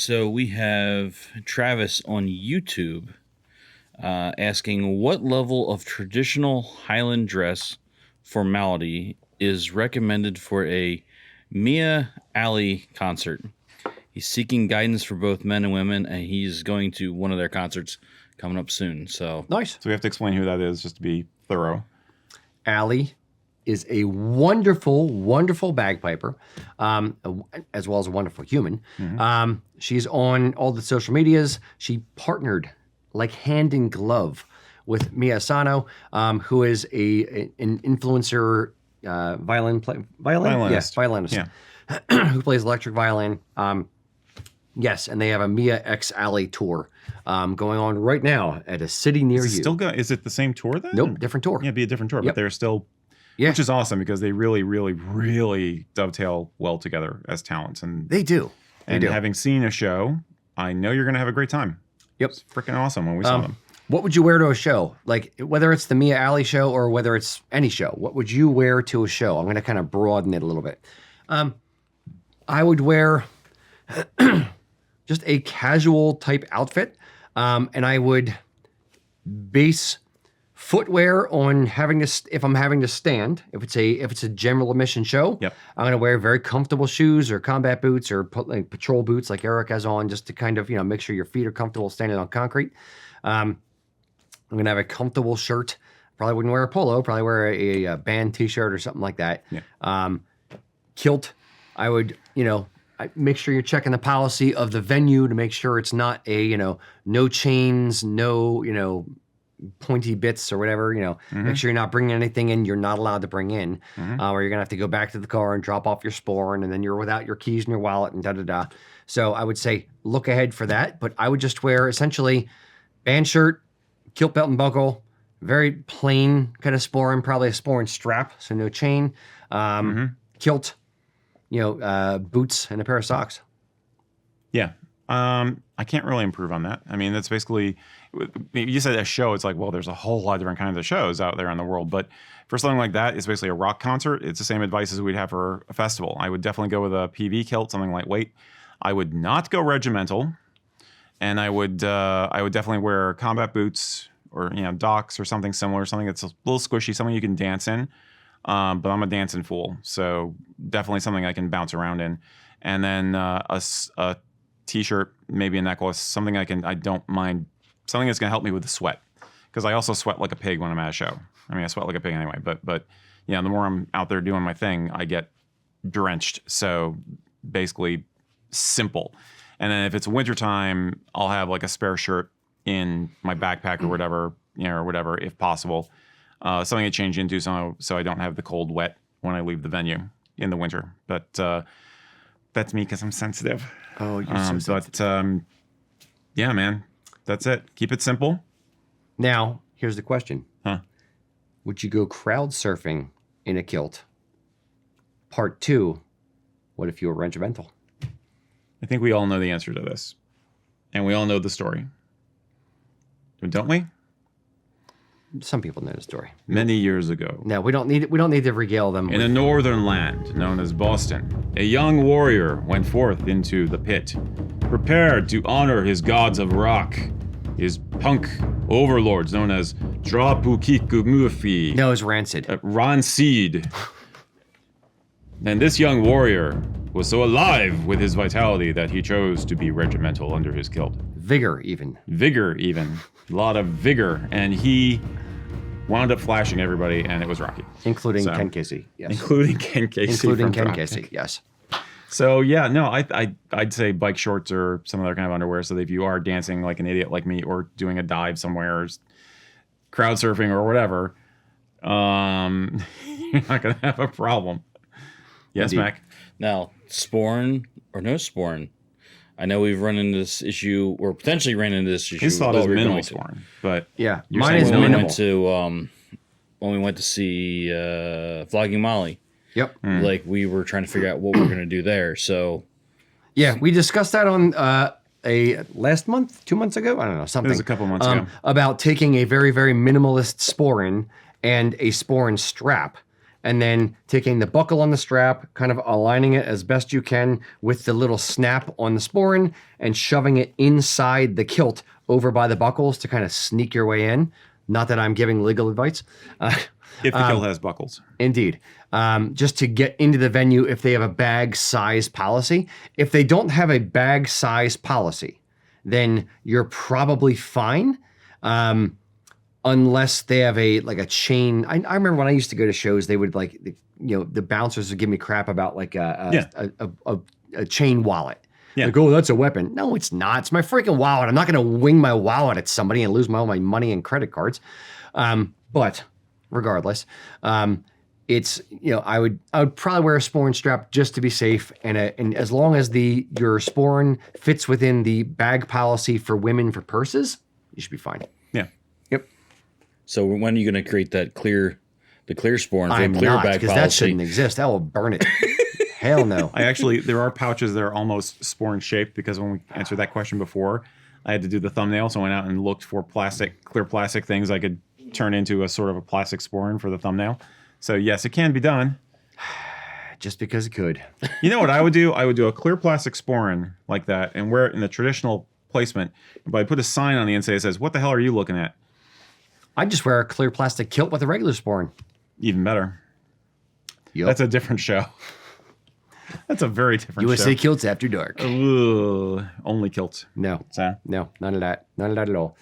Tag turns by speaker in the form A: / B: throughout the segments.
A: So we have Travis on YouTube asking what level of traditional Highland dress formality is recommended for a Mia Ali concert. He's seeking guidance for both men and women, and he's going to one of their concerts coming up soon. So
B: nice.
C: So we have to explain who that is just to be thorough.
B: Ali is a wonderful, wonderful bagpiper, as well as a wonderful human. Mm-hmm. She's on all the social medias. She partnered like hand in glove with Mia Asano, who is an influencer violinist. Yes, violinist. Yeah. Who plays electric violin. Yes, and they have a Mia X Ali tour going on right now at a city near you.
C: Is it the same tour then?
B: Nope, different tour.
C: Yeah, it'd be a different tour, but they're still...
B: Yeah.
C: Which is awesome because they really, really, really dovetail well together as talents. And
B: they do.
C: Having seen a show, I know you're going to have a great time.
B: Yep.
C: It's freaking awesome when we saw them.
B: What would you wear to a show? Like, whether it's the Mia Ali show or whether it's any show, what would you wear to a show? I'm going to kind of broaden it a little bit. I would wear just a casual type outfit, and I would base footwear on if I'm having to stand. If it's a general admission show, I'm going to wear very comfortable shoes or combat boots or patrol boots like Erik has on, just to kind of make sure your feet are comfortable standing on concrete. I'm going to have a comfortable shirt. Probably wouldn't wear a polo. Probably wear a band T-shirt or something like that. Yeah. Kilt. I would make sure you're checking the policy of the venue to make sure it's not a no chains, no pointy bits or whatever, make sure you're not bringing anything in you're not allowed to bring in, or you're gonna have to go back to the car and drop off your sporn, and then you're without your keys and your wallet and da-da-da. So I would say look ahead for that, but I would just wear essentially band shirt, kilt belt and buckle, very plain kind of sporn, probably a sporn strap, so no chain, kilt, boots and a pair of socks.
C: Yeah. I can't really improve on that. I mean, that's basically, you said a show, it's like, well, there's a whole lot of different kinds of shows out there in the world. But for something like that, it's basically a rock concert. It's the same advice as we'd have for a festival. I would definitely go with a PV kilt, something lightweight. I would not go regimental. And I would definitely wear combat boots or, docks or something similar, something that's a little squishy, something you can dance in. But I'm a dancing fool. So definitely something I can bounce around in. And then a T-shirt, maybe a necklace, something I don't mind, something that's going to help me with the sweat. Because I also sweat like a pig when I'm at a show. I mean, I sweat like a pig anyway, but the more I'm out there doing my thing, I get drenched. So basically simple. And then if it's wintertime, I'll have like a spare shirt in my backpack or whatever, if possible. Something to change into so I don't have the cold wet when I leave the venue in the winter. But that's me because I'm sensitive.
B: Oh, you're so sensitive.
C: But yeah, man, that's it. Keep it simple.
B: Now, here's the question.
C: Huh?
B: Would you go crowd surfing in a kilt? Part 2, what if you were regimental?
C: I think we all know the answer to this. And we all know the story. Don't we?
B: Some people know the story.
C: Many years ago.
B: No, we don't need to regale them.
C: In a northern land known as Boston, a young warrior went forth into the pit, prepared to honor his gods of rock, his punk overlords known as Drapukikumufi.
B: No, it's Rancid.
C: Rancid. And this young warrior was so alive with his vitality that he chose to be regimental under his kilt.
B: Vigor, even.
C: A lot of vigor. And he wound up flashing everybody, and it was Rocky.
B: Including Ken Casey, yes.
C: Including Ken
B: Casey, yes.
C: So, yeah, no, I'd say bike shorts or some other kind of underwear, so that if you are dancing like an idiot like me or doing a dive somewhere or crowd surfing or whatever, you're not going to have a problem. Yes, indeed. Mac?
A: Now, sporn or no sporn, I know we've run into this issue, or potentially ran into this issue.
C: His thought is minimal sporn, but
B: yeah, mine is minimal.
A: When we went to see Vlogging Molly.
B: Yep.
A: Like, we were trying to figure out what we were going to do there. So,
B: yeah, we discussed that on last month, 2 months ago. I don't know, something.
C: It was a couple months ago.
B: About taking a very, very minimalist sporn and a sporn strap and then taking the buckle on the strap, kind of aligning it as best you can with the little snap on the sporran and shoving it inside the kilt over by the buckles to kind of sneak your way in. Not that I'm giving legal advice.
C: If the kilt has buckles.
B: Indeed. Just to get into the venue if they have a bag size policy. If they don't have a bag size policy, then you're probably fine. Unless they have a chain. I remember when I used to go to shows, they would the bouncers would give me crap about like a chain wallet.
C: Yeah.
B: Like, oh, that's a weapon. No, it's not. It's my freaking wallet. I'm not going to wing my wallet at somebody and lose all my money and credit cards. But regardless, it's, I would probably wear a sporran strap just to be safe. And as long as your sporran fits within the bag policy for women for purses, you should be fine.
C: Yeah.
B: Yep.
A: So when are you going to create the clear sporran for
B: I'm
A: clear
B: not,
A: bag
B: because
A: policy?
B: that shouldn't exist. That will burn it. Hell no.
C: There are pouches that are almost sporran shaped, because when we answered that question before, I had to do the thumbnail. So I went out and looked for clear plastic things I could turn into a sort of a plastic sporran for the thumbnail. So yes, it can be done.
B: Just because it could.
C: You know what I would do? I would do a clear plastic sporran like that and wear it in the traditional placement. But I put a sign on the inside that says, "What the hell are you looking at?"
B: I'd just wear a clear plastic kilt with a regular sporran.
C: Even better.
B: Yep.
C: That's a different show. That's a very different
B: USA
C: show.
B: Kilts After Dark.
C: Ugh, only kilts.
B: No,
C: So,
B: none of that. None of that at all.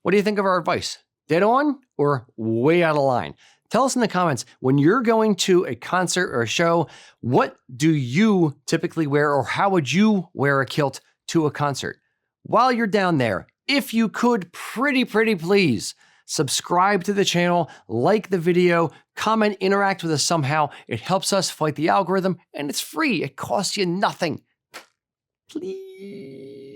B: What do you think of our advice? Dead on or way out of line? Tell us in the comments, when you're going to a concert or a show, what do you typically wear, or how would you wear a kilt to a concert? While you're down there, if you could, pretty please, subscribe to the channel, like the video, comment, interact with us somehow. It helps us fight the algorithm, and it's free. It costs you nothing. Please.